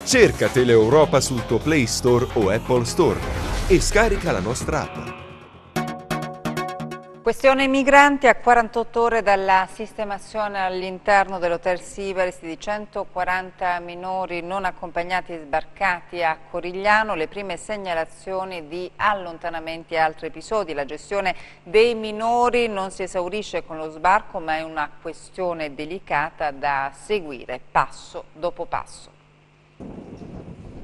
Cerca Teleeuropa sul tuo Play Store o Apple Store e scarica la nostra app. Questione migranti. A 48 ore dalla sistemazione all'interno dell'Hotel Sibaris di 140 minori non accompagnati sbarcati a Corigliano, le prime segnalazioni di allontanamenti e altri episodi. La gestione dei minori non si esaurisce con lo sbarco, ma è una questione delicata da seguire passo dopo passo.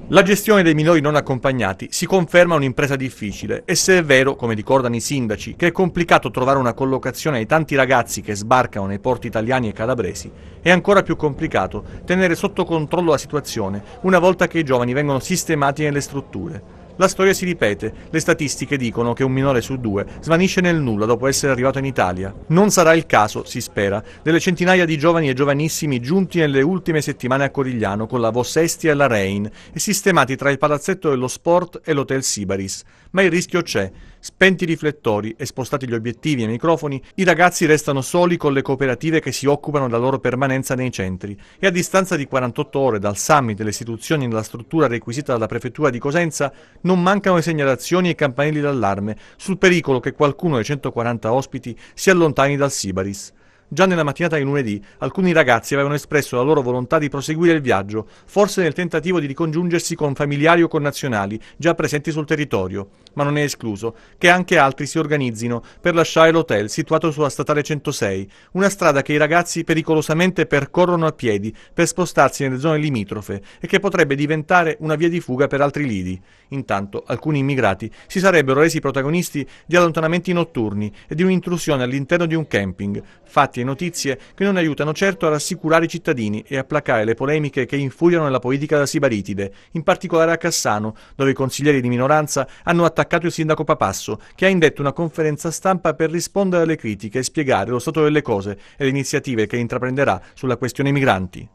La gestione dei minori non accompagnati si conferma un'impresa difficile e se è vero, come ricordano i sindaci, che è complicato trovare una collocazione ai tanti ragazzi che sbarcano nei porti italiani e calabresi, è ancora più complicato tenere sotto controllo la situazione una volta che i giovani vengono sistemati nelle strutture. La storia si ripete, le statistiche dicono che un minore su 2 svanisce nel nulla dopo essere arrivato in Italia. Non sarà il caso, si spera, delle centinaia di giovani e giovanissimi giunti nelle ultime settimane a Corigliano con la Vos Estia e la Rein e sistemati tra il palazzetto dello sport e l'Hotel Sibaris. Ma il rischio c'è. Spenti i riflettori e spostati gli obiettivi e i microfoni, i ragazzi restano soli con le cooperative che si occupano della loro permanenza nei centri e a distanza di 48 ore dal summit delle istituzioni nella struttura requisita dalla prefettura di Cosenza non mancano le segnalazioni e campanelli d'allarme sul pericolo che qualcuno dei 140 ospiti si allontani dal Sibaris. Già nella mattinata di lunedì alcuni ragazzi avevano espresso la loro volontà di proseguire il viaggio, forse nel tentativo di ricongiungersi con familiari o connazionali già presenti sul territorio, ma non è escluso che anche altri si organizzino per lasciare l'hotel situato sulla statale 106, una strada che i ragazzi pericolosamente percorrono a piedi per spostarsi nelle zone limitrofe e che potrebbe diventare una via di fuga per altri lidi. Intanto alcuni immigrati si sarebbero resi protagonisti di allontanamenti notturni e di un'intrusione all'interno di un camping, fatti e notizie che non aiutano certo a rassicurare i cittadini e a placare le polemiche che infuriano nella politica da Sibaritide, in particolare a Cassano, dove i consiglieri di minoranza hanno attaccato il sindaco Papasso, che ha indetto una conferenza stampa per rispondere alle critiche e spiegare lo stato delle cose e le iniziative che intraprenderà sulla questione migranti.